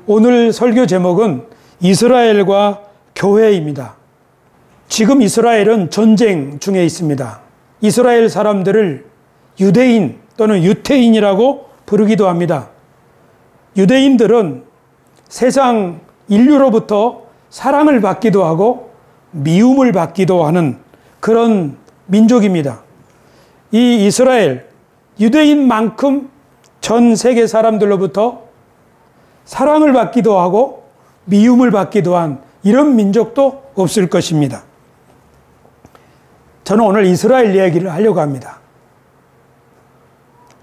오늘 설교 제목은 이스라엘과 교회입니다. 지금 이스라엘은 전쟁 중에 있습니다. 이스라엘 사람들을 유대인 또는 유태인이라고 부르기도 합니다. 유대인들은 세상 인류로부터 사랑을 받기도 하고 미움을 받기도 하는 그런 민족입니다. 이 이스라엘, 유대인만큼 전 세계 사람들로부터 사랑을 받기도 하고 미움을 받기도 한 이런 민족도 없을 것입니다. 저는 오늘 이스라엘 이야기를 하려고 합니다.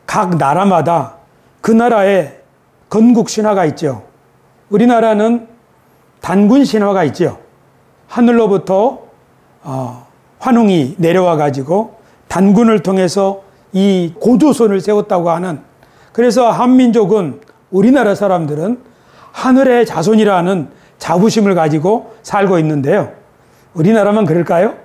각 나라마다 그 나라의 건국 신화가 있죠. 우리나라는 단군 신화가 있죠. 하늘로부터 환웅이 내려와 가지고 단군을 통해서 이 고조선을 세웠다고 하는, 그래서 한민족은, 우리나라 사람들은 하늘의 자손이라는 자부심을 가지고 살고 있는데요. 우리나라만 그럴까요?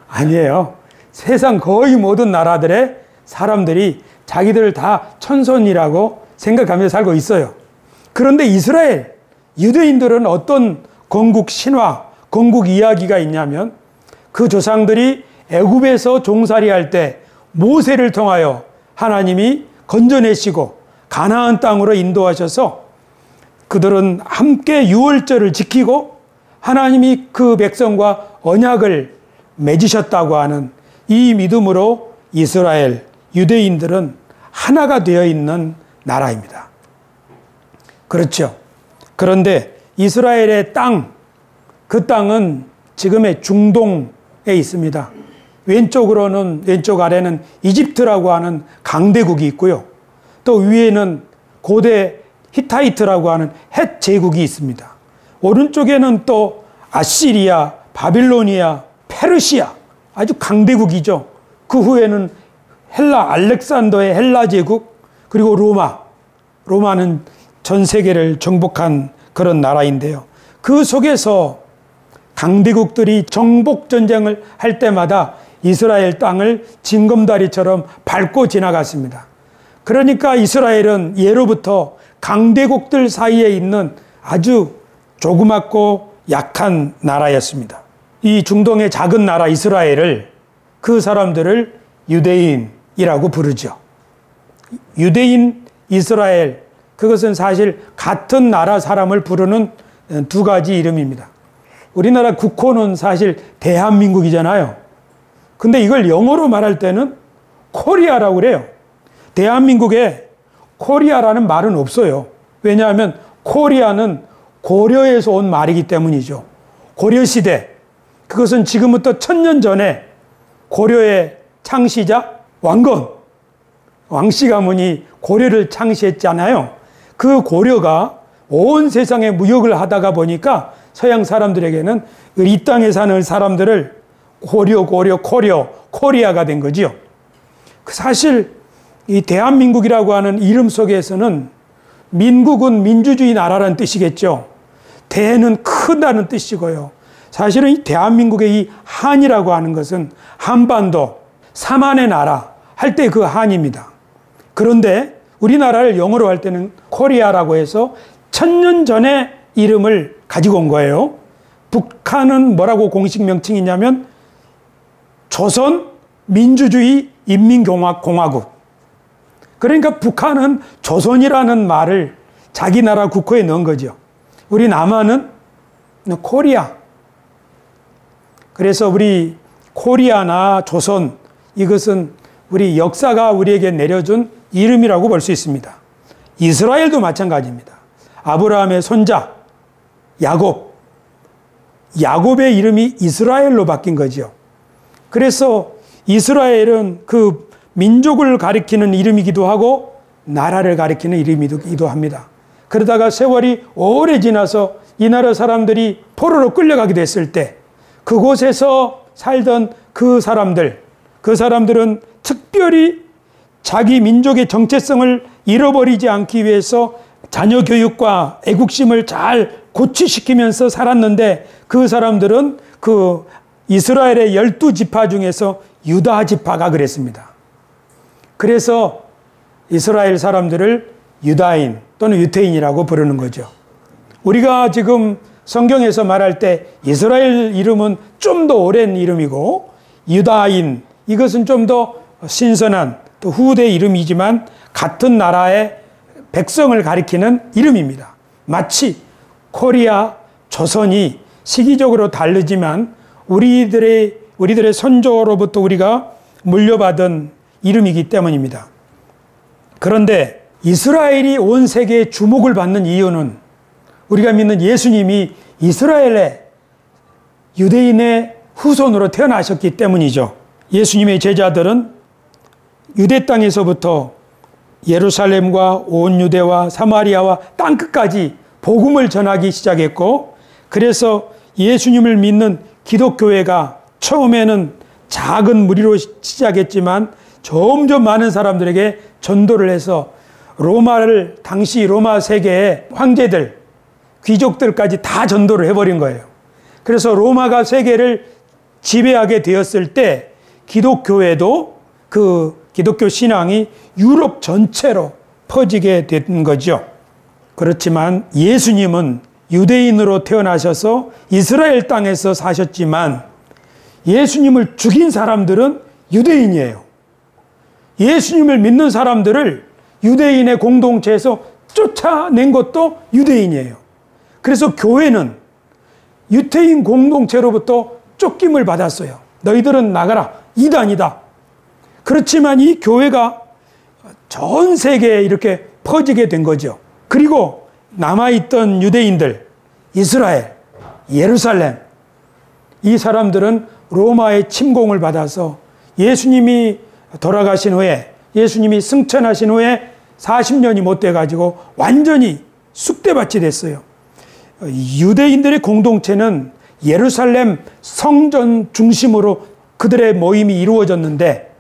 아니에요. 세상 거의 모든 나라들의 사람들이 자기들을 다 천손이라고 생각하며 살고 있어요. 그런데 이스라엘, 유대인들은 어떤 건국 신화, 건국 이야기가 있냐면, 그 조상들이 애굽에서 종살이할 때 모세를 통하여 하나님이 건져내시고 가나안 땅으로 인도하셔서 그들은 함께 유월절을 지키고 하나님이 그 백성과 언약을 맺으셨다고 하는 이 믿음으로 이스라엘, 유대인들은 하나가 되어 있는 나라입니다. 그렇죠. 그런데 이스라엘의 땅, 그 땅은 지금의 중동에 있습니다. 왼쪽 아래는 이집트라고 하는 강대국이 있고요. 또 위에는 고대 히타이트라고 하는 헷 제국이 있습니다. 오른쪽에는 또 아시리아, 바빌로니아, 페르시아, 아주 강대국이죠. 그 후에는 알렉산더의 헬라 제국, 그리고 로마는 전 세계를 정복한 그런 나라인데요. 그 속에서 강대국들이 정복 전쟁을 할 때마다 이스라엘 땅을 징검다리처럼 밟고 지나갔습니다. 그러니까 이스라엘은 예로부터 강대국들 사이에 있는 아주 조그맣고 약한 나라였습니다. 이 중동의 작은 나라 이스라엘을, 그 사람들을 유대인이라고 부르죠. 유대인, 이스라엘, 그것은 사실 같은 나라 사람을 부르는 두 가지 이름입니다. 우리나라 국호는 사실 대한민국이잖아요. 근데 이걸 영어로 말할 때는 코리아라고 그래요. 대한민국에 코리아라는 말은 없어요. 왜냐하면 코리아는 고려에서 온 말이기 때문이죠. 고려시대, 그것은 지금부터 1000년 전에 고려의 창시자 왕건, 왕씨 가문이 고려를 창시했잖아요. 그 고려가 온 세상에 무역을 하다가 보니까 서양 사람들에게는 이 땅에 사는 사람들을 코리아가 된 거지요. 사실 이 대한민국이라고 하는 이름 속에서는 민국은 민주주의 나라라는 뜻이겠죠. 대는 크다는 뜻이고요. 사실은 이 대한민국의 이 한이라고 하는 것은 한반도, 삼한의 나라 할 때 그 한입니다. 그런데 우리나라를 영어로 할 때는 코리아라고 해서 1000년 전에 이름을 가지고 온 거예요. 북한은 뭐라고 공식 명칭이냐면 조선 민주주의 인민공화국. 그러니까 북한은 조선이라는 말을 자기 나라 국호에 넣은 거죠. 우리 남한은 코리아. 그래서 우리 코리아나 조선, 이것은 우리 역사가 우리에게 내려준 이름이라고 볼 수 있습니다. 이스라엘도 마찬가지입니다. 아브라함의 손자 야곱의 이름이 이스라엘로 바뀐 거죠. 그래서 이스라엘은 그 민족을 가리키는 이름이기도 하고 나라를 가리키는 이름이기도 합니다. 그러다가 세월이 오래 지나서 이 나라 사람들이 포로로 끌려가게 됐을 때 그곳에서 살던 그 사람들은 특별히 자기 민족의 정체성을 잃어버리지 않기 위해서 자녀 교육과 애국심을 잘 고취시키면서 살았는데, 그 사람들은 그 이스라엘의 12지파 중에서 유다 지파가 그랬습니다. 그래서 이스라엘 사람들을 유다인 또는 유태인이라고 부르는 거죠. 우리가 지금 성경에서 말할 때 이스라엘 이름은 좀 더 오랜 이름이고 유다인 이것은 좀 더 신선한 또 후대 이름이지만 같은 나라의 백성을 가리키는 이름입니다. 마치 코리아, 조선이 시기적으로 다르지만 우리들의 선조로부터 우리가 물려받은 이름이기 때문입니다. 그런데 이스라엘이 온 세계에 주목을 받는 이유는 우리가 믿는 예수님이 이스라엘의 유대인의 후손으로 태어나셨기 때문이죠. 예수님의 제자들은 유대 땅에서부터 예루살렘과 온 유대와 사마리아와 땅끝까지 복음을 전하기 시작했고, 그래서 예수님을 믿는 기독교회가 처음에는 작은 무리로 시작했지만 점점 많은 사람들에게 전도를 해서 당시 로마 세계의 황제들, 귀족들까지 다 전도를 해버린 거예요. 그래서 로마가 세계를 지배하게 되었을 때 기독교회도 그 기독교 신앙이 유럽 전체로 퍼지게 된 거죠. 그렇지만 예수님은 유대인으로 태어나셔서 이스라엘 땅에서 사셨지만 예수님을 죽인 사람들은 유대인이에요. 예수님을 믿는 사람들을 유대인의 공동체에서 쫓아낸 것도 유대인이에요. 그래서 교회는 유대인 공동체로부터 쫓김을 받았어요. 너희들은 나가라. 이단이다. 그렇지만 이 교회가 전 세계에 이렇게 퍼지게 된 거죠. 그리고 남아있던 유대인들, 이스라엘, 예루살렘, 이 사람들은 로마의 침공을 받아서 예수님이 돌아가신 후에, 예수님이 승천하신 후에 40년이 못 돼가지고 완전히 쑥대밭이 됐어요. 유대인들의 공동체는 예루살렘 성전 중심으로 그들의 모임이 이루어졌는데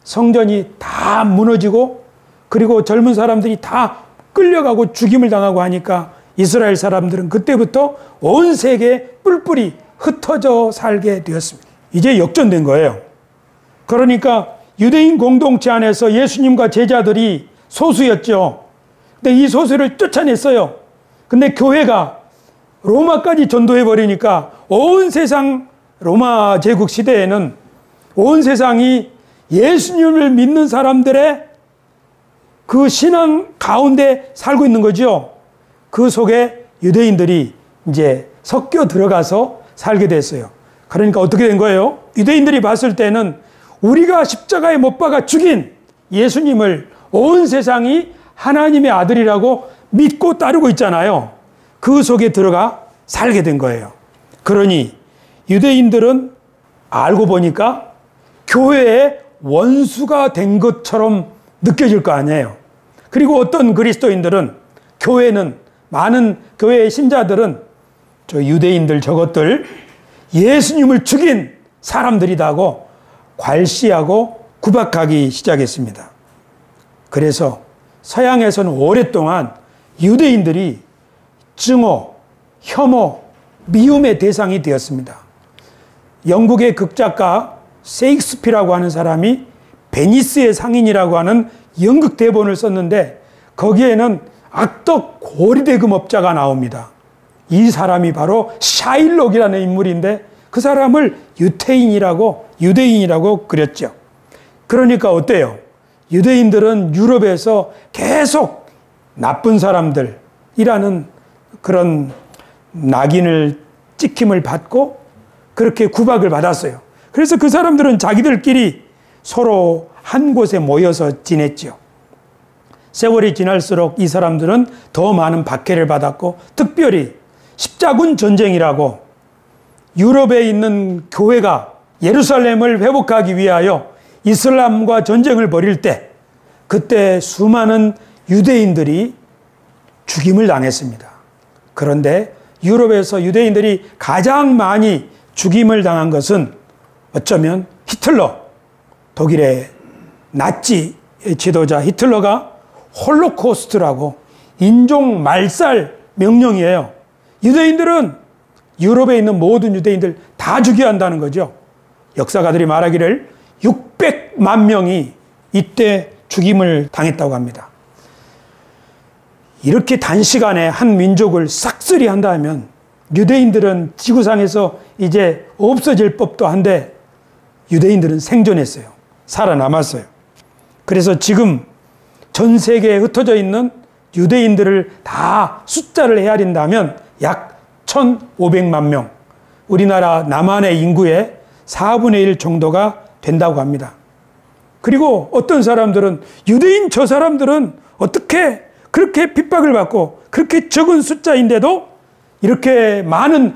성전이 다 무너지고 그리고 젊은 사람들이 다 끌려가고 죽임을 당하고 하니까 이스라엘 사람들은 그때부터 온 세계에 뿔뿔이 흩어져 살게 되었습니다. 이제 역전된 거예요. 그러니까 유대인 공동체 안에서 예수님과 제자들이 소수였죠. 근데 이 소수를 쫓아냈어요. 근데 교회가 로마까지 전도해버리니까 온 세상, 로마 제국 시대에는 온 세상이 예수님을 믿는 사람들의 그 신앙 가운데 살고 있는 거죠. 그 속에 유대인들이 이제 섞여 들어가서 살게 됐어요. 그러니까 어떻게 된 거예요? 유대인들이 봤을 때는 우리가 십자가에 못 박아 죽인 예수님을 온 세상이 하나님의 아들이라고 믿고 따르고 있잖아요. 그 속에 들어가 살게 된 거예요. 그러니 유대인들은 알고 보니까 교회의 원수가 된 것처럼 느껴질 거 아니에요. 그리고 어떤 그리스도인들은, 교회는, 많은 교회의 신자들은 저 유대인들 저것들 예수님을 죽인 사람들이다고 괄시하고 구박하기 시작했습니다. 그래서 서양에서는 오랫동안 유대인들이 증오, 혐오, 미움의 대상이 되었습니다. 영국의 극작가 세익스피어라고 하는 사람이 베니스의 상인이라고 하는 연극 대본을 썼는데 거기에는 악덕 고리대금업자가 나옵니다. 이 사람이 바로 샤일록이라는 인물인데 그 사람을 유대인이라고 그렸죠. 그러니까 어때요? 유대인들은 유럽에서 계속 나쁜 사람들이라는 그런 낙인을, 찍힘을 받고 그렇게 구박을 받았어요. 그래서 그 사람들은 자기들끼리 서로 한 곳에 모여서 지냈죠. 세월이 지날수록 이 사람들은 더 많은 박해를 받았고, 특별히 십자군 전쟁이라고 유럽에 있는 교회가 예루살렘을 회복하기 위하여 이슬람과 전쟁을 벌일 때 그때 수많은 유대인들이 죽임을 당했습니다. 그런데 유럽에서 유대인들이 가장 많이 죽임을 당한 것은 어쩌면 히틀러, 독일의 나치 지도자 히틀러가 홀로코스트라고 인종 말살 명령이에요. 유대인들은 유럽에 있는 모든 유대인들 다 죽여야 한다는 거죠. 역사가들이 말하기를 600만 명이 이때 죽임을 당했다고 합니다. 이렇게 단시간에 한 민족을 싹쓸이 한다면 유대인들은 지구상에서 이제 없어질 법도 한데 유대인들은 생존했어요. 살아남았어요. 그래서 지금 전 세계에 흩어져 있는 유대인들을 다 숫자를 헤아린다면 약 1,500만 명, 우리나라 남한의 인구의 4분의 1 정도가 된다고 합니다. 그리고 어떤 사람들은 유대인 저 사람들은 어떻게 그렇게 핍박을 받고 그렇게 적은 숫자인데도 이렇게 많은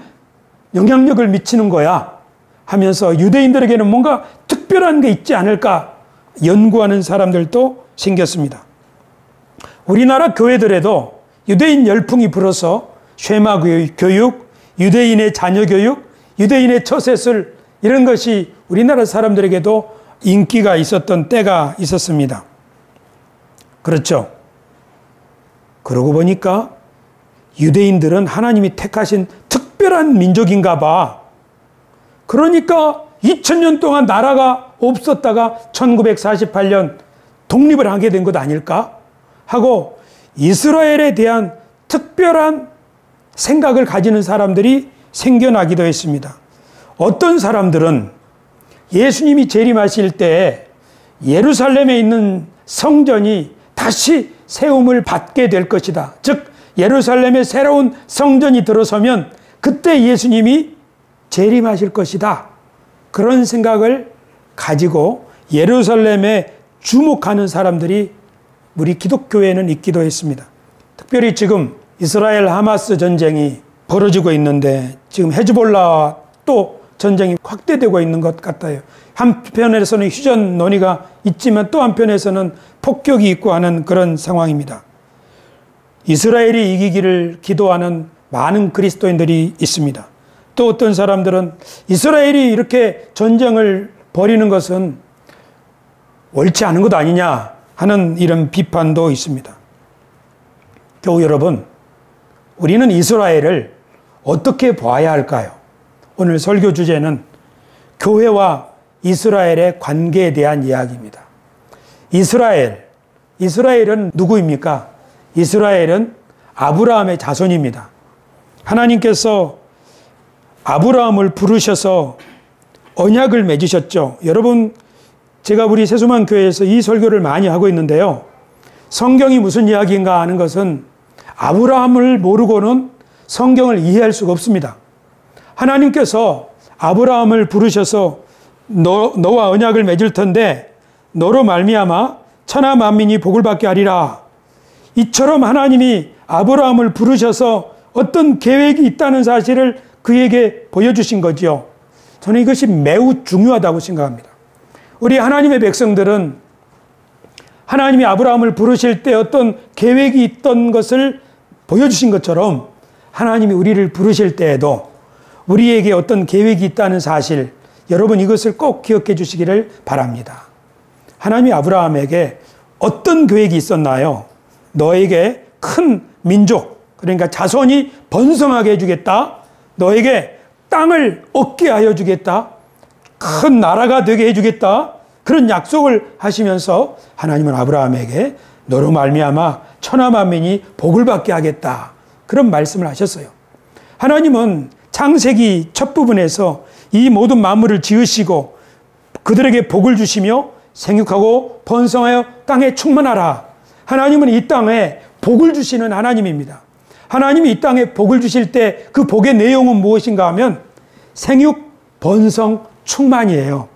영향력을 미치는 거야 하면서 유대인들에게는 뭔가 특별한 게 있지 않을까 연구하는 사람들도 생겼습니다. 우리나라 교회들에도 유대인 열풍이 불어서 쉐마 교육, 유대인의 자녀 교육, 유대인의 처세술 이런 것이 우리나라 사람들에게도 인기가 있었던 때가 있었습니다. 그렇죠. 그러고 보니까 유대인들은 하나님이 택하신 특별한 민족인가 봐. 그러니까 2000년 동안 나라가 없었다가 1948년 독립을 하게 된 것 아닐까? 하고 이스라엘에 대한 특별한 생각을 가지는 사람들이 생겨나기도 했습니다. 어떤 사람들은 예수님이 재림하실 때 예루살렘에 있는 성전이 다시 세움을 받게 될 것이다. 즉 예루살렘에 새로운 성전이 들어서면 그때 예수님이 재림하실 것이다. 그런 생각을 가지고 예루살렘에 주목하는 사람들이 우리 기독교에는 있기도 했습니다. 특별히 지금 이스라엘 하마스 전쟁이 벌어지고 있는데 지금 헤즈볼라 또 전쟁이 확대되고 있는 것 같아요. 한편에서는 휴전 논의가 있지만 또 한편에서는 폭격이 있고 하는 그런 상황입니다. 이스라엘이 이기기를 기도하는 많은 그리스도인들이 있습니다. 또 어떤 사람들은 이스라엘이 이렇게 전쟁을 벌이는 것은 옳지 않은 것 아니냐 하는 이런 비판도 있습니다. 교우 여러분, 우리는 이스라엘을 어떻게 봐야 할까요? 오늘 설교 주제는 교회와 이스라엘의 관계에 대한 이야기입니다. 이스라엘은 누구입니까? 이스라엘은 아브라함의 자손입니다. 하나님께서 아브라함을 부르셔서 언약을 맺으셨죠. 여러분, 제가 우리 세수만 교회에서 이 설교를 많이 하고 있는데요. 성경이 무슨 이야기인가 하는 것은 아브라함을 모르고는 성경을 이해할 수가 없습니다. 하나님께서 아브라함을 부르셔서 너와 언약을 맺을 텐데 너로 말미암아 천하 만민이 복을 받게 하리라. 이처럼 하나님이 아브라함을 부르셔서 어떤 계획이 있다는 사실을 그에게 보여주신 거지요. 저는 이것이 매우 중요하다고 생각합니다. 우리 하나님의 백성들은 하나님이 아브라함을 부르실 때 어떤 계획이 있던 것을 보여주신 것처럼 하나님이 우리를 부르실 때에도 우리에게 어떤 계획이 있다는 사실, 여러분 이것을 꼭 기억해 주시기를 바랍니다. 하나님이 아브라함에게 어떤 계획이 있었나요? 너에게 큰 민족, 그러니까 자손이 번성하게 해주겠다. 너에게 땅을 얻게 하여 주겠다. 큰 나라가 되게 해주겠다. 그런 약속을 하시면서 하나님은 아브라함에게 너로 말미암아 천하 만민이 복을 받게 하겠다. 그런 말씀을 하셨어요. 하나님은 창세기 첫 부분에서 이 모든 만물을 지으시고 그들에게 복을 주시며 생육하고 번성하여 땅에 충만하라. 하나님은 이 땅에 복을 주시는 하나님입니다. 하나님이 이 땅에 복을 주실 때 그 복의 내용은 무엇인가 하면 생육, 번성, 충만이에요.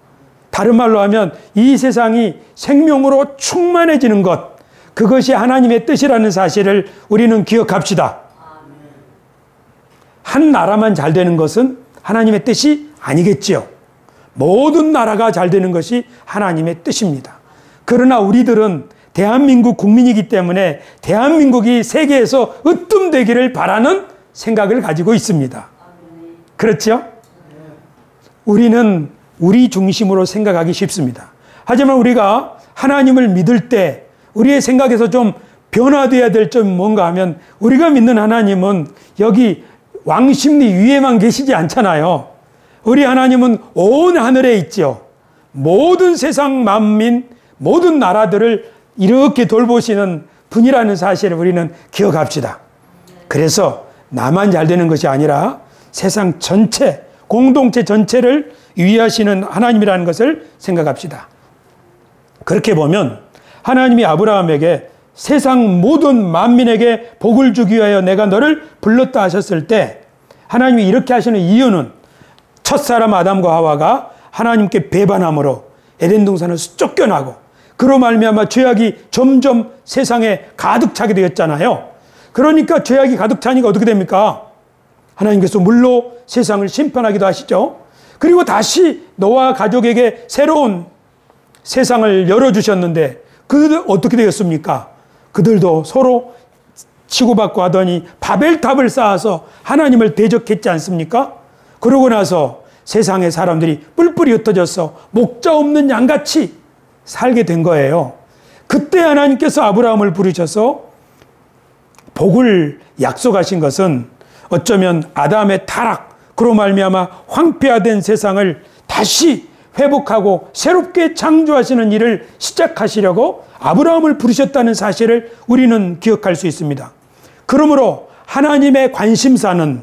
다른 말로 하면 이 세상이 생명으로 충만해지는 것, 그것이 하나님의 뜻이라는 사실을 우리는 기억합시다. 한 나라만 잘 되는 것은 하나님의 뜻이 아니겠지요. 모든 나라가 잘 되는 것이 하나님의 뜻입니다. 그러나 우리들은 대한민국 국민이기 때문에 대한민국이 세계에서 으뜸되기를 바라는 생각을 가지고 있습니다. 그렇죠? 우리는 우리 중심으로 생각하기 쉽습니다. 하지만 우리가 하나님을 믿을 때 우리의 생각에서 좀 변화되어야 될 점 뭔가 하면 우리가 믿는 하나님은 여기 왕십리 위에만 계시지 않잖아요. 우리 하나님은 온 하늘에 있죠. 모든 세상 만민, 모든 나라들을 이렇게 돌보시는 분이라는 사실을 우리는 기억합시다. 그래서 나만 잘 되는 것이 아니라 세상 전체, 공동체 전체를 위하시는 하나님이라는 것을 생각합시다. 그렇게 보면 하나님이 아브라함에게 세상 모든 만민에게 복을 주기 위하여 내가 너를 불렀다 하셨을 때 하나님이 이렇게 하시는 이유는 첫사람 아담과 하와가 하나님께 배반함으로 에덴 동산을 쫓겨나고 그로 말미암아 죄악이 점점 세상에 가득 차게 되었잖아요. 그러니까 죄악이 가득 차니까 어떻게 됩니까? 하나님께서 물로 세상을 심판하기도 하시죠. 그리고 다시 노아 가족에게 새로운 세상을 열어주셨는데 그들 어떻게 되었습니까? 그들도 서로 치고받고 하더니 바벨탑을 쌓아서 하나님을 대적했지 않습니까? 그러고 나서 세상의 사람들이 뿔뿔이 흩어져서 목자 없는 양같이 살게 된 거예요. 그때 하나님께서 아브라함을 부르셔서 복을 약속하신 것은 어쩌면 아담의 타락, 그로 말미암아 황폐화된 세상을 다시 회복하고 새롭게 창조하시는 일을 시작하시려고 아브라함을 부르셨다는 사실을 우리는 기억할 수 있습니다. 그러므로 하나님의 관심사는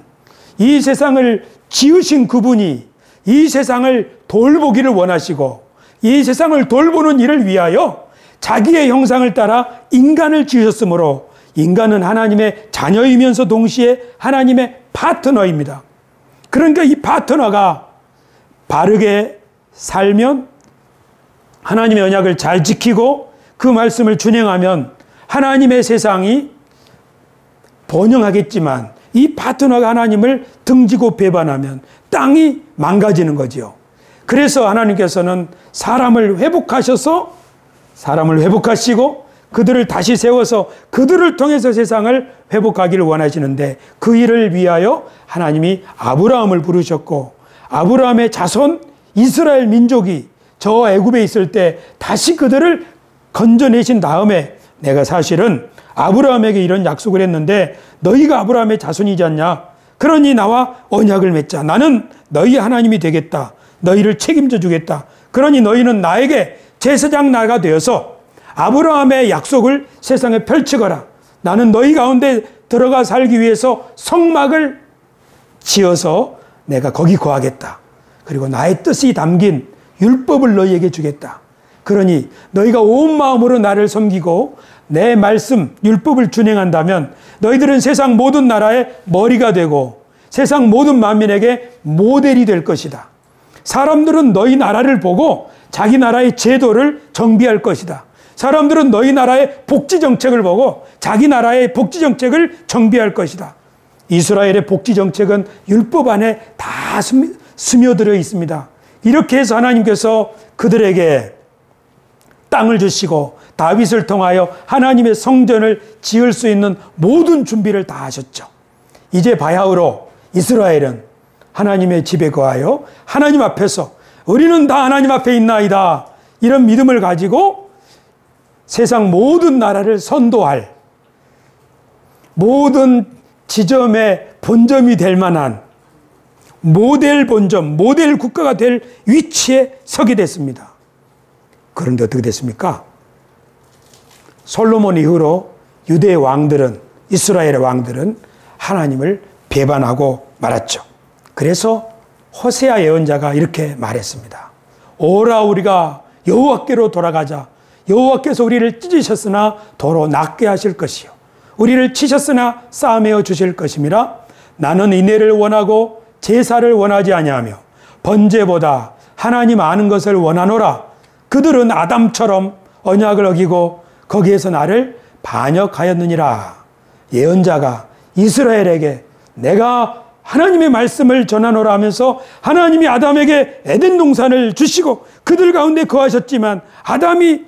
이 세상을 지으신 그분이 이 세상을 돌보기를 원하시고 이 세상을 돌보는 일을 위하여 자기의 형상을 따라 인간을 지으셨으므로 인간은 하나님의 자녀이면서 동시에 하나님의 파트너입니다. 그러니까 이 파트너가 바르게 살면 하나님의 언약을 잘 지키고 그 말씀을 준행하면 하나님의 세상이 번영하겠지만 이 파트너가 하나님을 등지고 배반하면 땅이 망가지는 거지요. 그래서 하나님께서는 사람을 회복하시고 그들을 다시 세워서 그들을 통해서 세상을 회복하기를 원하시는데 그 일을 위하여 하나님이 아브라함을 부르셨고 아브라함의 자손 이스라엘 민족이 저 애굽에 있을 때 다시 그들을 건져내신 다음에 내가 사실은 아브라함에게 이런 약속을 했는데 너희가 아브라함의 자손이지 않냐? 그러니 나와 언약을 맺자. 나는 너희 하나님이 되겠다. 너희를 책임져 주겠다. 그러니 너희는 나에게 제사장 나가 되어서 아브라함의 약속을 세상에 펼치거라. 나는 너희 가운데 들어가 살기 위해서 성막을 지어서 내가 거기 거하겠다. 그리고 나의 뜻이 담긴 율법을 너희에게 주겠다. 그러니 너희가 온 마음으로 나를 섬기고 내 말씀 율법을 준행한다면 너희들은 세상 모든 나라의 머리가 되고 세상 모든 만민에게 모델이 될 것이다. 사람들은 너희 나라를 보고 자기 나라의 제도를 정비할 것이다. 사람들은 너희 나라의 복지 정책을 보고 자기 나라의 복지 정책을 정비할 것이다. 이스라엘의 복지 정책은 율법 안에 다 스며들어 있습니다. 이렇게 해서 하나님께서 그들에게 땅을 주시고 다윗을 통하여 하나님의 성전을 지을 수 있는 모든 준비를 다 하셨죠. 이제 바야흐로 이스라엘은 하나님의 집에 거하여 하나님 앞에서 우리는 다 하나님 앞에 있나이다. 이런 믿음을 가지고 세상 모든 나라를 선도할 모든 지점의 본점이 될 만한 모델 본점, 모델 국가가 될 위치에 서게 됐습니다. 그런데 어떻게 됐습니까? 솔로몬 이후로 유대의 왕들은, 이스라엘의 왕들은 하나님을 배반하고 말았죠. 그래서 호세아 예언자가 이렇게 말했습니다. 오라 우리가 여호와께로 돌아가자. 여호와께서 우리를 찢으셨으나 도로 낫게 하실 것이요 우리를 치셨으나 싸매어 주실 것임이라. 나는 인애를 원하고 제사를 원하지 아니하며 번제보다 하나님 아는 것을 원하노라. 그들은 아담처럼 언약을 어기고 거기에서 나를 반역하였느니라. 예언자가 이스라엘에게 내가 하나님의 말씀을 전하노라 하면서 하나님이 아담에게 에덴 동산을 주시고 그들 가운데 거하셨지만 아담이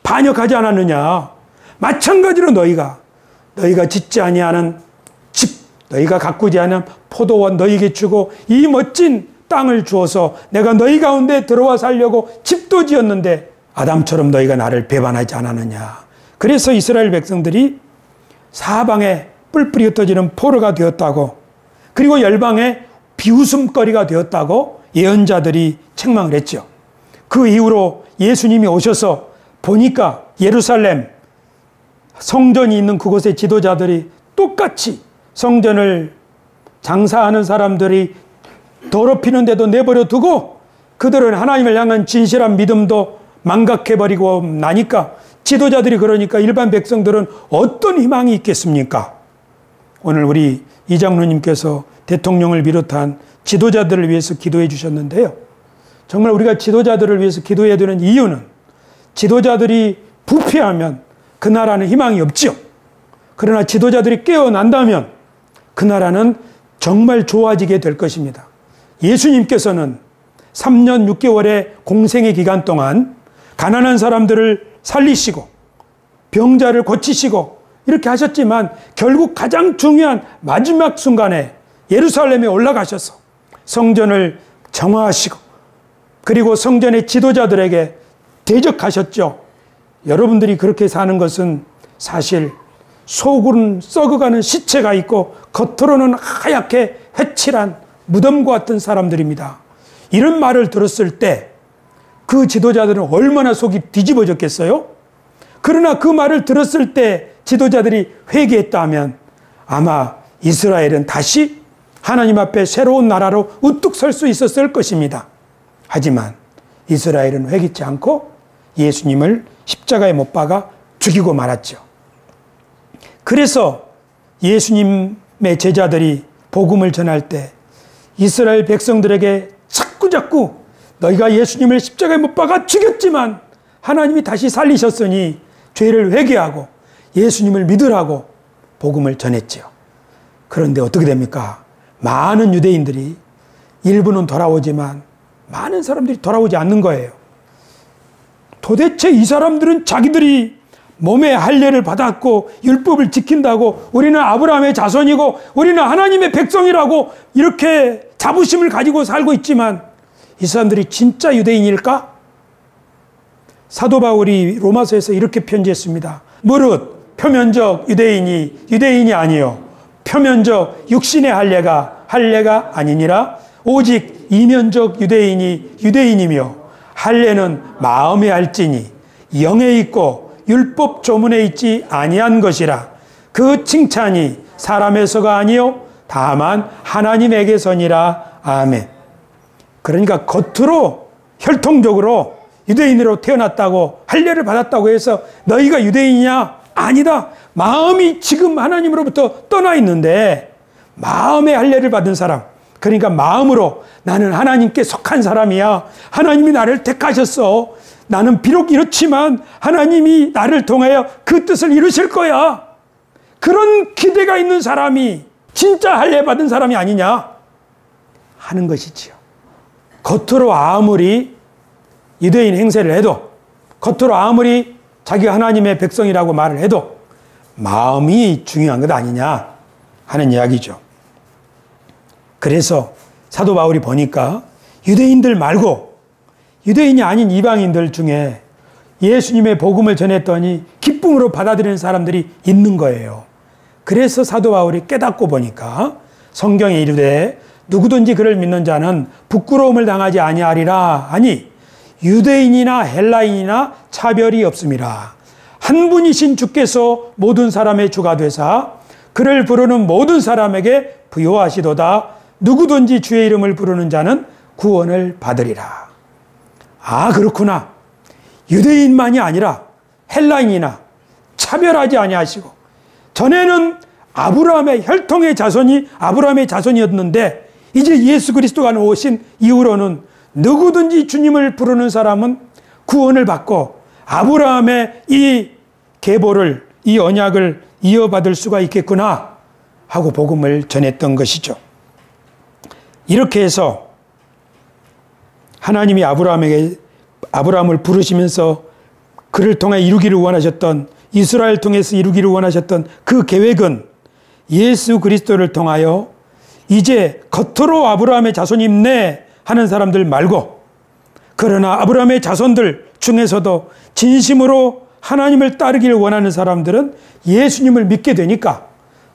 반역하지 않았느냐. 마찬가지로 너희가 짓지 아니하는 집, 너희가 가꾸지 않은 포도원 너희에게 주고 이 멋진 땅을 주어서 내가 너희 가운데 들어와 살려고 집도 지었는데 아담처럼 너희가 나를 배반하지 않았느냐. 그래서 이스라엘 백성들이 사방에 뿔뿔이 흩어지는 포로가 되었다고, 그리고 열방의 비웃음거리가 되었다고 예언자들이 책망을 했죠. 그 이후로 예수님이 오셔서 보니까 예루살렘 성전이 있는 그곳의 지도자들이 똑같이 성전을 장사하는 사람들이 더럽히는데도 내버려 두고 그들은 하나님을 향한 진실한 믿음도 망각해버리고 나니까 지도자들이 그러니까 일반 백성들은 어떤 희망이 있겠습니까? 오늘 우리 이장로님께서 대통령을 비롯한 지도자들을 위해서 기도해 주셨는데요. 정말 우리가 지도자들을 위해서 기도해야 되는 이유는 지도자들이 부패하면 그 나라는 희망이 없죠. 그러나 지도자들이 깨어난다면 그 나라는 정말 좋아지게 될 것입니다. 예수님께서는 3년 6개월의 공생의 기간 동안 가난한 사람들을 살리시고 병자를 고치시고 이렇게 하셨지만 결국 가장 중요한 마지막 순간에 예루살렘에 올라가셔서 성전을 정화하시고 그리고 성전의 지도자들에게 대적하셨죠. 여러분들이 그렇게 사는 것은 사실 속은 썩어가는 시체가 있고 겉으로는 하얗게 회칠한 무덤과 같은 사람들입니다. 이런 말을 들었을 때 그 지도자들은 얼마나 속이 뒤집어졌겠어요? 그러나 그 말을 들었을 때 지도자들이 회개했다면 아마 이스라엘은 다시 하나님 앞에 새로운 나라로 우뚝 설 수 있었을 것입니다. 하지만 이스라엘은 회개치 않고 예수님을 십자가에 못 박아 죽이고 말았죠. 그래서 예수님의 제자들이 복음을 전할 때 이스라엘 백성들에게 자꾸 너희가 예수님을 십자가에 못 박아 죽였지만 하나님이 다시 살리셨으니 죄를 회개하고 예수님을 믿으라고 복음을 전했죠. 그런데 어떻게 됩니까? 많은 유대인들이 일부는 돌아오지만 많은 사람들이 돌아오지 않는 거예요. 도대체 이 사람들은 자기들이 몸의 할례를 받았고 율법을 지킨다고 우리는 아브라함의 자손이고 우리는 하나님의 백성이라고 이렇게 자부심을 가지고 살고 있지만 이 사람들이 진짜 유대인일까? 사도 바울이 로마서에서 이렇게 편지했습니다. 무릇 표면적 유대인이 아니요 표면적 육신의 할례가 아니니라 오직 이면적 유대인이 유대인이며 할례는 마음에 할지니 영에 있고 율법 조문에 있지 아니한 것이라. 그 칭찬이 사람에서가 아니요 다만 하나님에게서니라. 아멘. 그러니까 겉으로 혈통적으로 유대인으로 태어났다고 할례를 받았다고 해서 너희가 유대인이냐? 아니다. 마음이 지금 하나님으로부터 떠나 있는데 마음의 할례를 받은 사람, 그러니까 마음으로 나는 하나님께 속한 사람이야. 하나님이 나를 택하셨어. 나는 비록 이렇지만 하나님이 나를 통하여 그 뜻을 이루실 거야. 그런 기대가 있는 사람이 진짜 할례 받은 사람이 아니냐 하는 것이지요. 겉으로 아무리 유대인 행세를 해도, 겉으로 아무리 자기가 하나님의 백성이라고 말을 해도 마음이 중요한 것 아니냐 하는 이야기죠. 그래서 사도 바울이 보니까 유대인들 말고 유대인이 아닌 이방인들 중에 예수님의 복음을 전했더니 기쁨으로 받아들이는 사람들이 있는 거예요. 그래서 사도 바울이 깨닫고 보니까 성경에 이르되 누구든지 그를 믿는 자는 부끄러움을 당하지 아니하리라 하니 유대인이나 헬라인이나 차별이 없음이라. 한 분이신 주께서 모든 사람의 주가 되사 그를 부르는 모든 사람에게 부요하시도다. 누구든지 주의 이름을 부르는 자는 구원을 받으리라. 아, 그렇구나. 유대인만이 아니라 헬라인이나 차별하지 아니하시고, 전에는 아브라함의 혈통의 자손이 아브라함의 자손이었는데 이제 예수 그리스도가 오신 이후로는 누구든지 주님을 부르는 사람은 구원을 받고 아브라함의 이 계보를, 이 언약을 이어받을 수가 있겠구나 하고 복음을 전했던 것이죠. 이렇게 해서 하나님이 아브라함을 부르시면서 그를 통해 이루기를 원하셨던, 이스라엘 통해서 이루기를 원하셨던 그 계획은 예수 그리스도를 통하여 이제 겉으로 아브라함의 자손임네 하는 사람들 말고, 그러나 아브라함의 자손들 중에서도 진심으로 하나님을 따르기를 원하는 사람들은 예수님을 믿게 되니까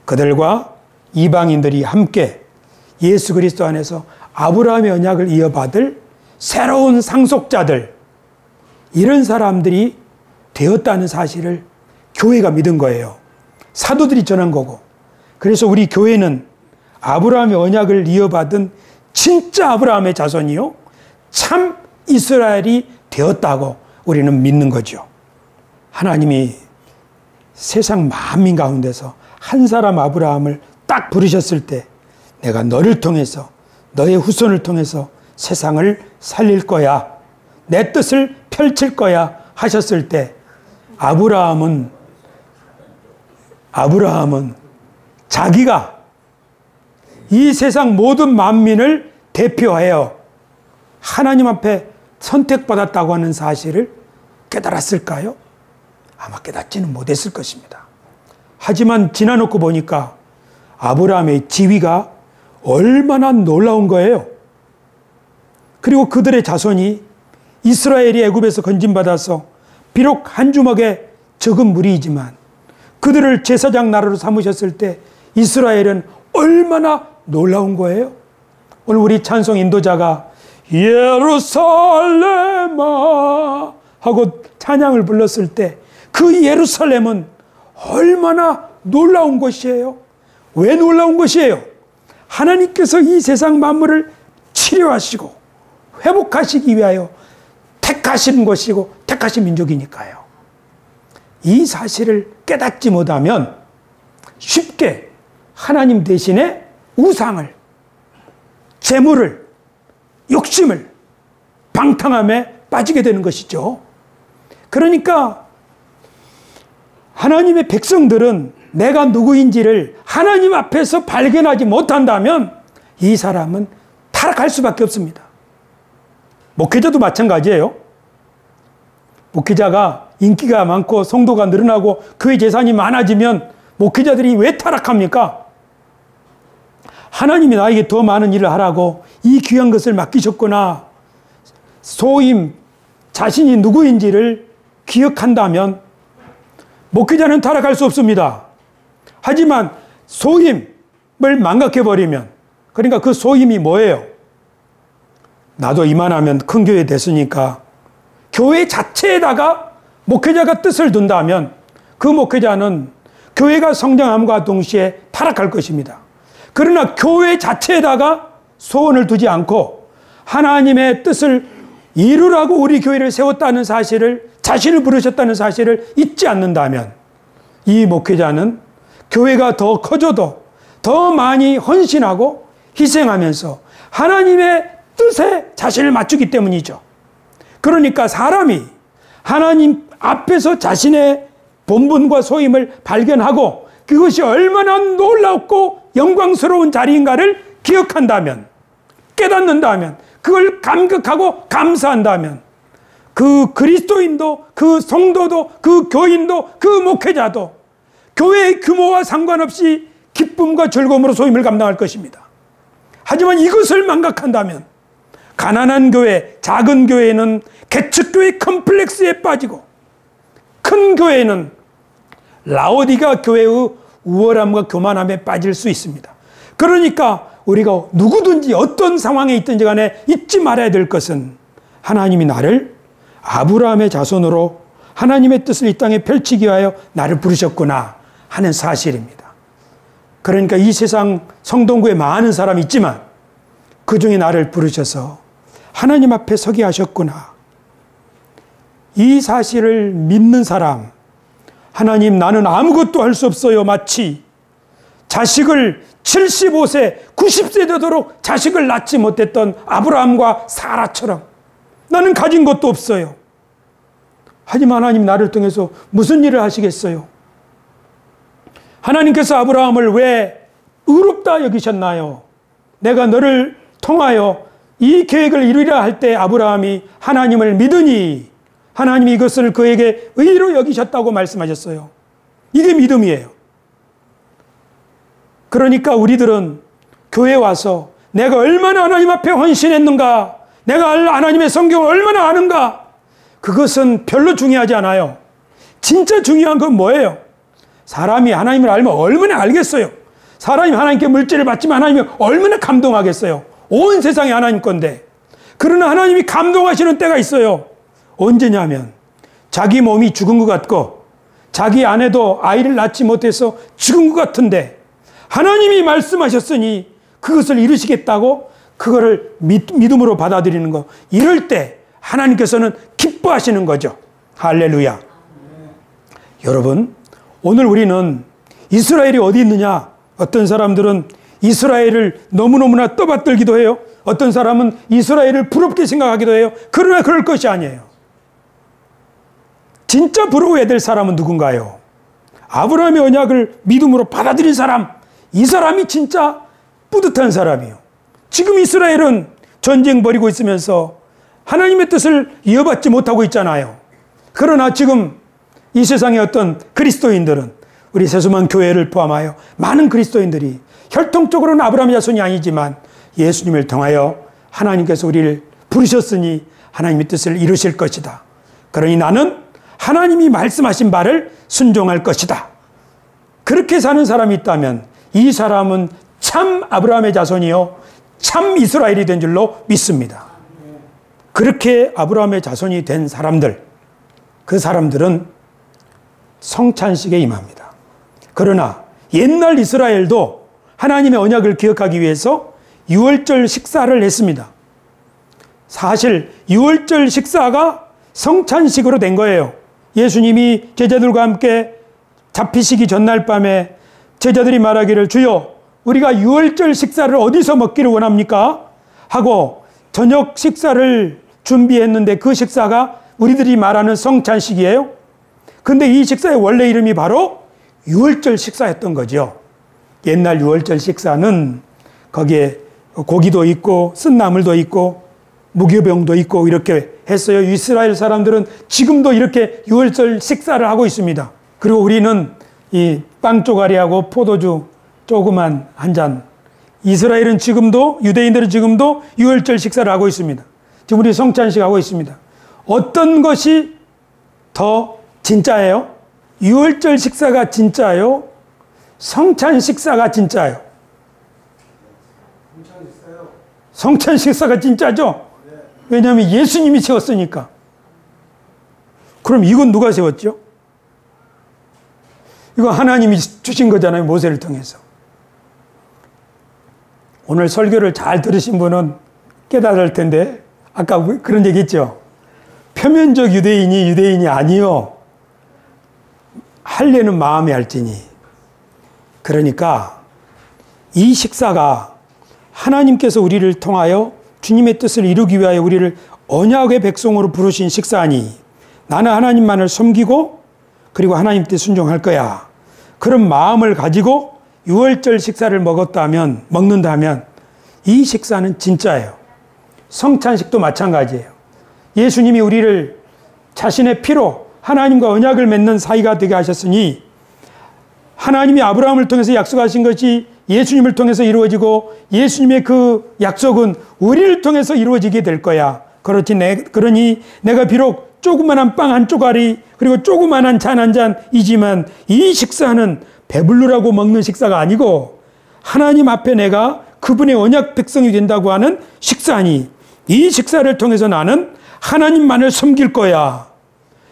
그들과 이방인들이 함께 예수 그리스도 안에서 아브라함의 언약을 이어받을 새로운 상속자들, 이런 사람들이 되었다는 사실을 교회가 믿은 거예요. 사도들이 전한 거고. 그래서 우리 교회는 아브라함의 언약을 이어받은 진짜 아브라함의 자손이요, 참 이스라엘이 되었다고 우리는 믿는 거죠. 하나님이 세상 만민 가운데서 한 사람 아브라함을 딱 부르셨을 때, 내가 너를 통해서, 너의 후손을 통해서 세상을 살릴 거야, 내 뜻을 펼칠 거야 하셨을 때, 아브라함은 자기가 이 세상 모든 만민을 대표하여 하나님 앞에 선택받았다고 하는 사실을 깨달았을까요? 아마 깨닫지는 못했을 것입니다. 하지만 지나놓고 보니까 아브라함의 지위가 얼마나 놀라운 거예요. 그리고 그들의 자손이 이스라엘이 애굽에서 건진받아서 비록 한 주먹에 적은 무리이지만 그들을 제사장 나라로 삼으셨을 때 이스라엘은 얼마나 놀라운 거예요. 오늘 우리 찬송 인도자가 예루살렘아 하고 찬양을 불렀을 때 그 예루살렘은 얼마나 놀라운 것이에요. 왜 놀라운 것이에요? 하나님께서 이 세상 만물을 치료하시고 회복하시기 위하여 택하신 것이고 택하신 민족이니까요. 이 사실을 깨닫지 못하면 쉽게 하나님 대신에 우상을, 재물을, 욕심을, 방탕함에 빠지게 되는 것이죠. 그러니까 하나님의 백성들은 내가 누구인지를 하나님 앞에서 발견하지 못한다면 이 사람은 타락할 수밖에 없습니다. 목회자도 마찬가지예요. 목회자가 인기가 많고 성도가 늘어나고 교회 재산이 많아지면 목회자들이 왜 타락합니까? 하나님이 나에게 더 많은 일을 하라고 이 귀한 것을 맡기셨구나, 소임, 자신이 누구인지를 기억한다면 목회자는 타락할 수 없습니다. 하지만 소임을 망각해버리면, 그러니까 그 소임이 뭐예요? 나도 이만하면 큰 교회 됐으니까 교회 자체에다가 목회자가 뜻을 둔다면 그 목회자는 교회가 성장함과 동시에 타락할 것입니다. 그러나 교회 자체에다가 소원을 두지 않고 하나님의 뜻을 이루라고 우리 교회를 세웠다는 사실을, 자신을 부르셨다는 사실을 잊지 않는다면 이 목회자는 교회가 더 커져도 더 많이 헌신하고 희생하면서 하나님의 뜻에 자신을 맞추기 때문이죠. 그러니까 사람이 하나님 앞에서 자신의 본분과 소임을 발견하고 그것이 얼마나 놀랍고 영광스러운 자리인가를 기억한다면, 깨닫는다면, 그걸 감격하고 감사한다면 그 그리스도인도, 그 성도도, 그 교인도, 그 목회자도 교회의 규모와 상관없이 기쁨과 즐거움으로 소임을 감당할 것입니다. 하지만 이것을 망각한다면 가난한 교회, 작은 교회는 개척교회 컴플렉스에 빠지고 큰 교회는 라오디가 교회의 우월함과 교만함에 빠질 수 있습니다. 그러니까 우리가 누구든지 어떤 상황에 있든지 간에 잊지 말아야 될 것은 하나님이 나를 아브라함의 자손으로 하나님의 뜻을 이 땅에 펼치기 위하여 나를 부르셨구나 하는 사실입니다. 그러니까 이 세상 성동구에 많은 사람이 있지만 그 중에 나를 부르셔서 하나님 앞에 서게 하셨구나. 이 사실을 믿는 사람, 하나님 나는 아무것도 할 수 없어요. 마치 자식을 75세, 90세 되도록 자식을 낳지 못했던 아브라함과 사라처럼 나는 가진 것도 없어요. 하지만 하나님 나를 통해서 무슨 일을 하시겠어요? 하나님께서 아브라함을 왜 의롭다 여기셨나요? 내가 너를 통하여 이 계획을 이루리라 할 때 아브라함이 하나님을 믿으니 하나님이 이것을 그에게 의로 여기셨다고 말씀하셨어요. 이게 믿음이에요. 그러니까 우리들은 교회에 와서 내가 얼마나 하나님 앞에 헌신했는가, 내가 하나님의 성경을 얼마나 아는가, 그것은 별로 중요하지 않아요. 진짜 중요한 건 뭐예요? 사람이 하나님을 알면 얼마나 알겠어요. 사람이 하나님께 물질을 받지만 하나님이 얼마나 감동하겠어요. 온 세상이 하나님 건데. 그러나 하나님이 감동하시는 때가 있어요. 언제냐면 자기 몸이 죽은 것 같고 자기 아내도 아이를 낳지 못해서 죽은 것 같은데 하나님이 말씀하셨으니 그것을 이루시겠다고 그거를 믿음으로 받아들이는 거. 이럴 때 하나님께서는 기뻐하시는 거죠. 할렐루야. 여러분, 오늘 우리는 이스라엘이 어디 있느냐? 어떤 사람들은 이스라엘을 너무너무나 떠받들기도 해요. 어떤 사람은 이스라엘을 부럽게 생각하기도 해요. 그러나 그럴 것이 아니에요. 진짜 부러워야 될 사람은 누군가요? 아브라함의 언약을 믿음으로 받아들인 사람. 이 사람이 진짜 뿌듯한 사람이에요. 지금 이스라엘은 전쟁 벌이고 있으면서 하나님의 뜻을 이어받지 못하고 있잖아요. 그러나 지금 이 세상의 어떤 그리스도인들은, 우리 세수만 교회를 포함하여 많은 그리스도인들이 혈통적으로는 아브라함의 자손이 아니지만 예수님을 통하여 하나님께서 우리를 부르셨으니 하나님의 뜻을 이루실 것이다. 그러니 나는 하나님이 말씀하신 바를 순종할 것이다. 그렇게 사는 사람이 있다면 이 사람은 참 아브라함의 자손이요 참 이스라엘이 된 줄로 믿습니다. 그렇게 아브라함의 자손이 된 사람들, 그 사람들은 성찬식에 임합니다. 그러나 옛날 이스라엘도 하나님의 언약을 기억하기 위해서 유월절 식사를 했습니다. 사실 유월절 식사가 성찬식으로 된 거예요. 예수님이 제자들과 함께 잡히시기 전날 밤에 제자들이 말하기를, 주여 우리가 유월절 식사를 어디서 먹기를 원합니까? 하고 저녁 식사를 준비했는데 그 식사가 우리들이 말하는 성찬식이에요. 근데 이 식사의 원래 이름이 바로 유월절 식사였던 거죠. 옛날 유월절 식사는 거기에 고기도 있고 쓴나물도 있고 무교병도 있고 이렇게 했어요. 이스라엘 사람들은 지금도 이렇게 유월절 식사를 하고 있습니다. 그리고 우리는 이 빵 쪼가리하고 포도주 조그만 한 잔. 이스라엘은 지금도, 유대인들은 지금도 유월절 식사를 하고 있습니다. 지금 우리 성찬식 하고 있습니다. 어떤 것이 더 진짜예요? 유월절 식사가 진짜요? 성찬 식사가 진짜요? 성찬 식사가 진짜죠? 왜냐하면 예수님이 세웠으니까. 그럼 이건 누가 세웠죠? 이거 하나님이 주신 거잖아요. 모세를 통해서. 오늘 설교를 잘 들으신 분은 깨달을 텐데 아까 그런 얘기 했죠. 표면적 유대인이 아니요. 할례는 마음에 할지니. 그러니까 이 식사가 하나님께서 우리를 통하여 주님의 뜻을 이루기 위하여 우리를 언약의 백성으로 부르신 식사니 나는 하나님만을 섬기고 그리고 하나님 뜻 순종할 거야. 그런 마음을 가지고 유월절 식사를 먹는다면 이 식사는 진짜예요. 성찬식도 마찬가지예요. 예수님이 우리를 자신의 피로 하나님과 언약을 맺는 사이가 되게 하셨으니 하나님이 아브라함을 통해서 약속하신 것이 예수님을 통해서 이루어지고 예수님의 그 약속은 우리를 통해서 이루어지게 될 거야. 그러니 내가 비록 조그만한 빵 한 쪼가리 그리고 조그만한 잔 한 잔이지만 이 식사는 배부르라고 먹는 식사가 아니고 하나님 앞에 내가 그분의 언약 백성이 된다고 하는 식사니 이 식사를 통해서 나는 하나님만을 섬길 거야.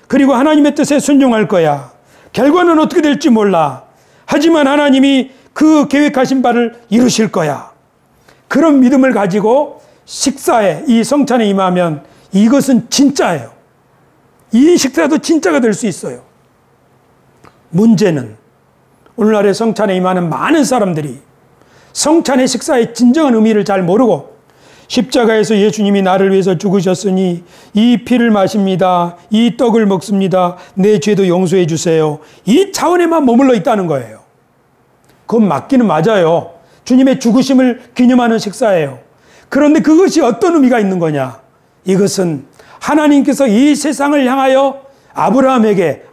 그리고 하나님의 뜻에 순종할 거야. 결과는 어떻게 될지 몰라. 하지만 하나님이 그 계획하신 바를 이루실 거야. 그런 믿음을 가지고 식사에 이 성찬에 임하면 이것은 진짜예요. 이 식사도 진짜가 될 수 있어요. 문제는 오늘날의 성찬에 임하는 많은 사람들이 성찬의 식사의 진정한 의미를 잘 모르고 십자가에서 예수님이 나를 위해서 죽으셨으니 이 피를 마십니다. 이 떡을 먹습니다. 내 죄도 용서해 주세요. 이 차원에만 머물러 있다는 거예요. 그건 맞기는 맞아요. 주님의 죽으심을 기념하는 식사예요. 그런데 그것이 어떤 의미가 있는 거냐? 이것은 하나님께서 이 세상을 향하여 아담에게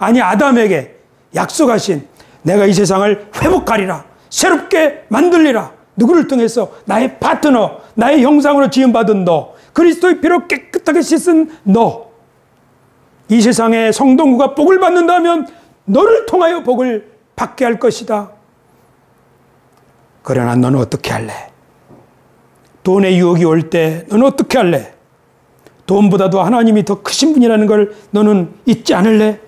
약속하신 내가 이 세상을 회복하리라. 새롭게 만들리라. 누구를 통해서? 나의 파트너, 나의 형상으로 지음받은 너, 그리스도의 피로 깨끗하게 씻은 너. 이 세상의 성동구가 복을 받는다면 너를 통하여 복을 받게 할 것이다. 그러나 너는 어떻게 할래? 돈의 유혹이 올 때 너는 어떻게 할래? 돈보다도 하나님이 더 크신 분이라는 걸 너는 잊지 않을래?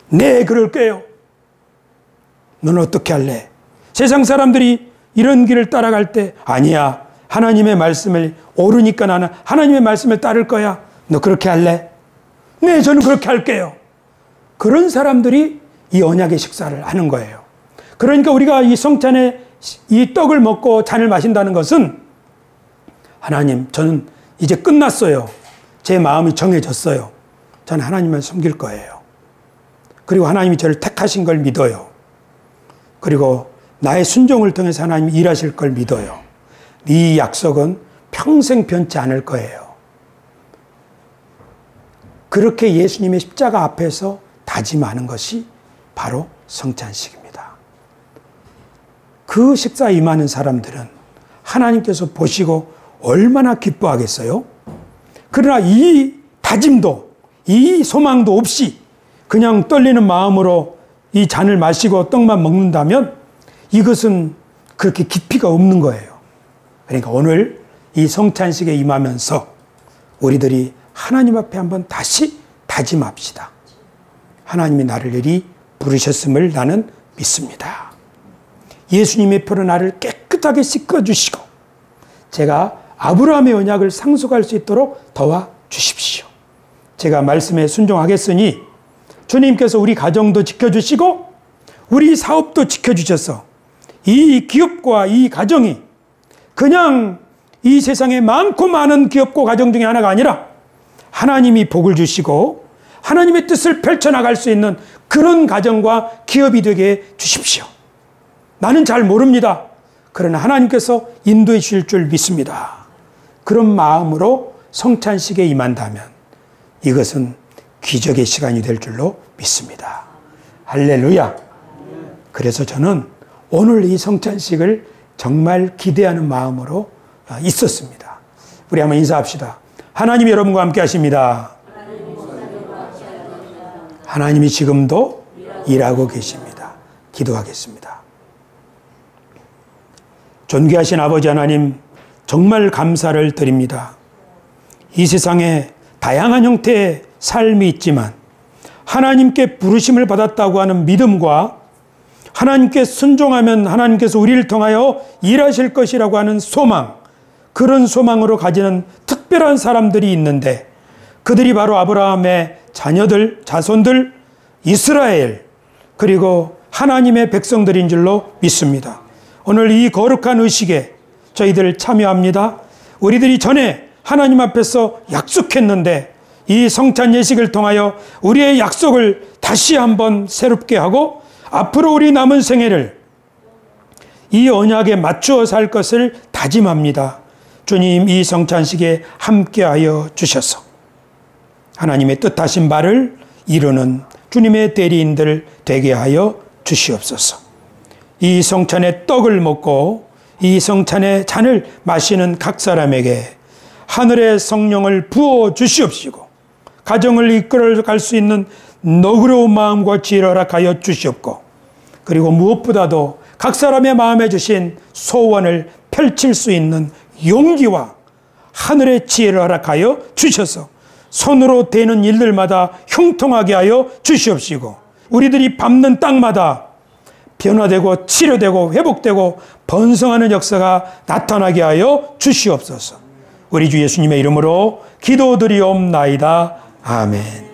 네, 그럴게요. 너는 어떻게 할래? 세상 사람들이 이런 길을 따라갈 때 아니야. 하나님의 말씀을 오르니까 나는 하나님의 말씀을 따를 거야. 너 그렇게 할래? 네, 저는 그렇게 할게요. 그런 사람들이 이 언약의 식사를 하는 거예요. 그러니까 우리가 이 성찬에 이 떡을 먹고 잔을 마신다는 것은 하나님, 저는 이제 끝났어요. 제 마음이 정해졌어요. 저는 하나님을 섬길 거예요. 그리고 하나님이 저를 택하신 걸 믿어요. 그리고 나의 순종을 통해서 하나님이 일하실 걸 믿어요. 이 약속은 평생 변치 않을 거예요. 그렇게 예수님의 십자가 앞에서 다짐하는 것이 바로 성찬식입니다. 그 식사에 임하는 사람들은 하나님께서 보시고 얼마나 기뻐하겠어요? 그러나 이 다짐도, 이 소망도 없이 그냥 떨리는 마음으로 이 잔을 마시고 떡만 먹는다면 이것은 그렇게 깊이가 없는 거예요. 그러니까 오늘 이 성찬식에 임하면서 우리들이 하나님 앞에 한번 다시 다짐합시다. 하나님이 나를 이리 부르셨음을 나는 믿습니다. 예수님의 피로 나를 깨끗하게 씻어주시고 제가 아브라함의 언약을 상속할 수 있도록 도와주십시오. 제가 말씀에 순종하겠으니 주님께서 우리 가정도 지켜주시고 우리 사업도 지켜주셔서 이 기업과 이 가정이 그냥 이 세상에 많고 많은 기업과 가정 중에 하나가 아니라 하나님이 복을 주시고 하나님의 뜻을 펼쳐나갈 수 있는 그런 가정과 기업이 되게 주십시오. 나는 잘 모릅니다. 그러나 하나님께서 인도해 주실 줄 믿습니다. 그런 마음으로 성찬식에 임한다면 이것은 기적의 시간이 될 줄로 믿습니다. 할렐루야. 그래서 저는 오늘 이 성찬식을 정말 기대하는 마음으로 있었습니다. 우리 한번 인사합시다. 하나님이 여러분과 함께 하십니다. 하나님이 지금도 일하고 계십니다. 기도하겠습니다. 존귀하신 아버지 하나님, 정말 감사를 드립니다. 이 세상에 다양한 형태의 삶이 있지만 하나님께 부르심을 받았다고 하는 믿음과 하나님께 순종하면 하나님께서 우리를 통하여 일하실 것이라고 하는 소망, 그런 소망으로 가지는 특별한 사람들이 있는데 그들이 바로 아브라함의 자녀들, 자손들, 이스라엘, 그리고 하나님의 백성들인 줄로 믿습니다. 오늘 이 거룩한 의식에 저희들 참여합니다. 우리들이 전에 하나님 앞에서 약속했는데 이 성찬 예식을 통하여 우리의 약속을 다시 한번 새롭게 하고 앞으로 우리 남은 생애를 이 언약에 맞추어 살 것을 다짐합니다. 주님, 이 성찬식에 함께하여 주셔서 하나님의 뜻하신 바를 이루는 주님의 대리인들 되게 하여 주시옵소서. 이 성찬의 떡을 먹고 이 성찬의 잔을 마시는 각 사람에게 하늘의 성령을 부어 주시옵시고 가정을 이끌어갈 수 있는 너그러운 마음과 지혜를 허락하여 주시옵고 그리고 무엇보다도 각 사람의 마음에 주신 소원을 펼칠 수 있는 용기와 하늘의 지혜를 허락하여 주셔서 손으로 되는 일들마다 형통하게 하여 주시옵시고 우리들이 밟는 땅마다 변화되고 치료되고 회복되고 번성하는 역사가 나타나게 하여 주시옵소서. 우리 주 예수님의 이름으로 기도드리옵나이다. 아멘.